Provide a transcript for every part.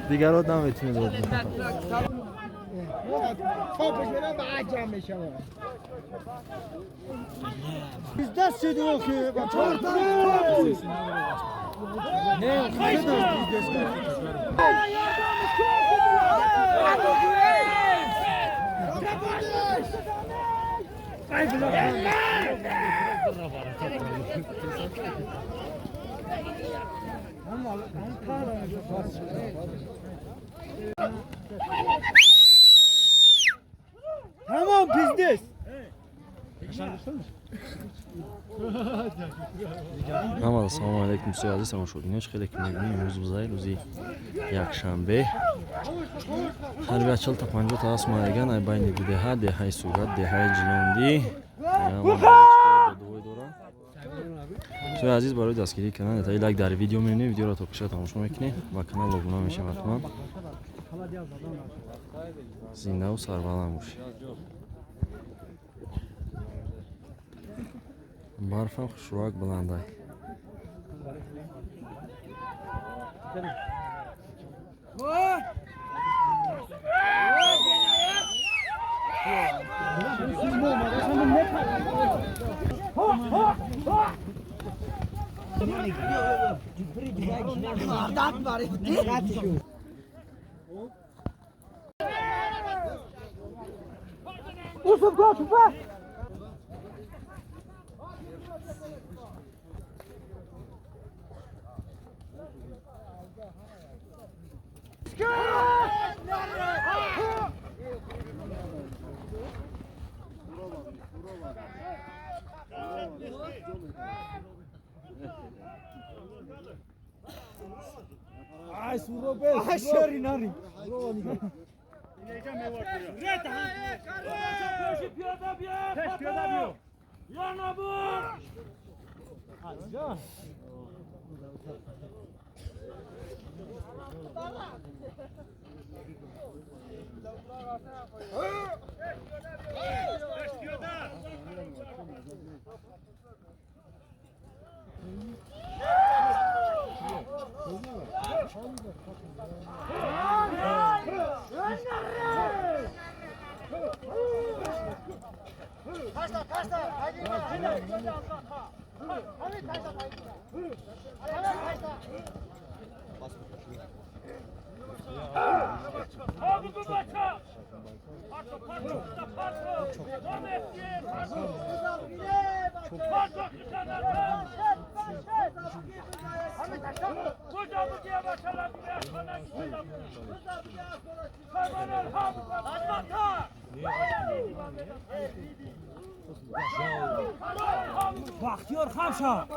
دیگرات نمیتونی دادی تاپش بدم به عجم میشم دست شدیم که با چهار تا نه خیلی دست tamam bizdeyiz. نام سلام علیکم دوستان عزیز شما شدینش خیلی که می‌بینید امروز بزای روزی یک شنبه هر بچه‌ل تا 50 تا اسم مایگان ای بین دیده ها ده های صورت ده های جلوندی تو عزیز برای دستگیری کانال تا لایک در ویدیو می‌بینید ویدیو را تا پشت تماشا می‌کنید و کانال رو ابونم میشه حتما زنده و سربلند باشید برفم خوشروک بلنده Ay suro be. Ay şeri nari. Baxtiyor Xamşa.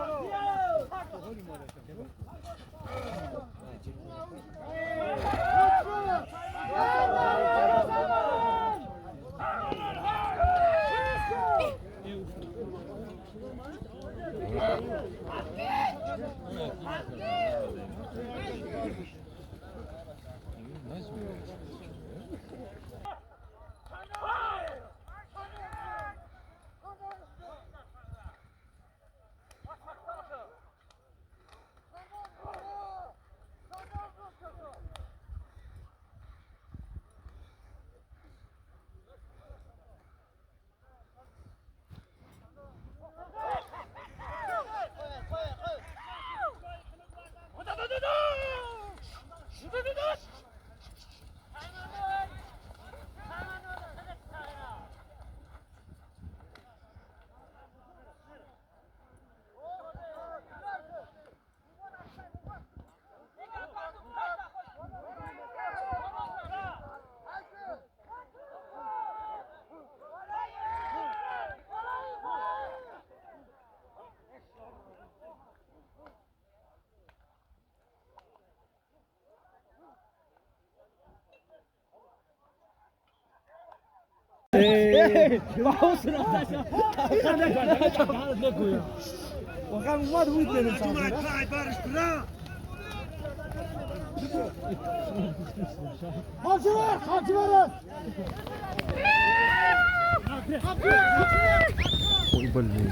وكان ما تقول لي ويبلي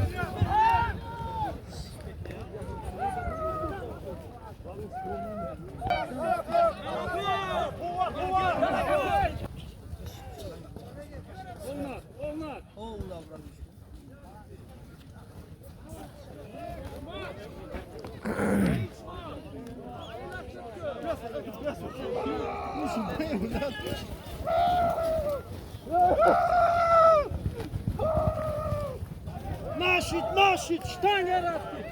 ناشد شتان يا ربي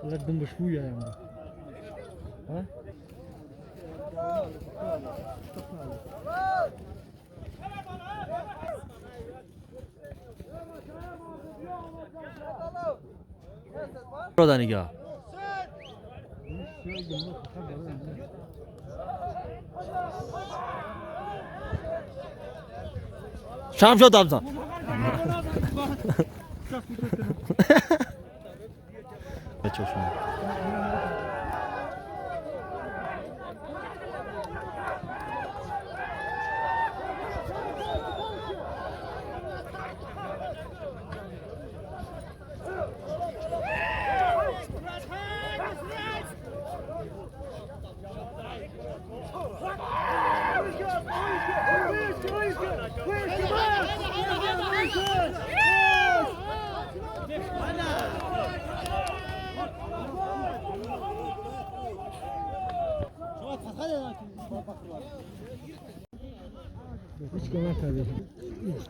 لدم بشوية يا عمرو ها برو نگاه شام شد امزان بچوشون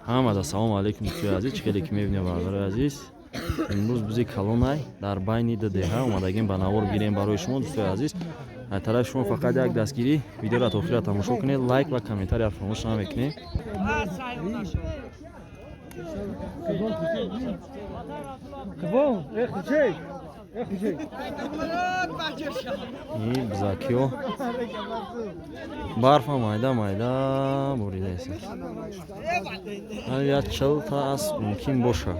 ҳамад ассалому алайкум дӯстои азиз чӣ хеле ки мебинем баъзарои азиз имрӯз бизи калонай дар байни ду деҳа омадагем ба навор гирем барои шумо дӯстои азиз аз тарафи шумо фақат як дастгирӣ видеоро то охира тамошо кунед лайк ва комментария фаромӯш намекунед ин бизакиҳо барфа майда майда буридааст ҳар як чилта аст мумкин бошад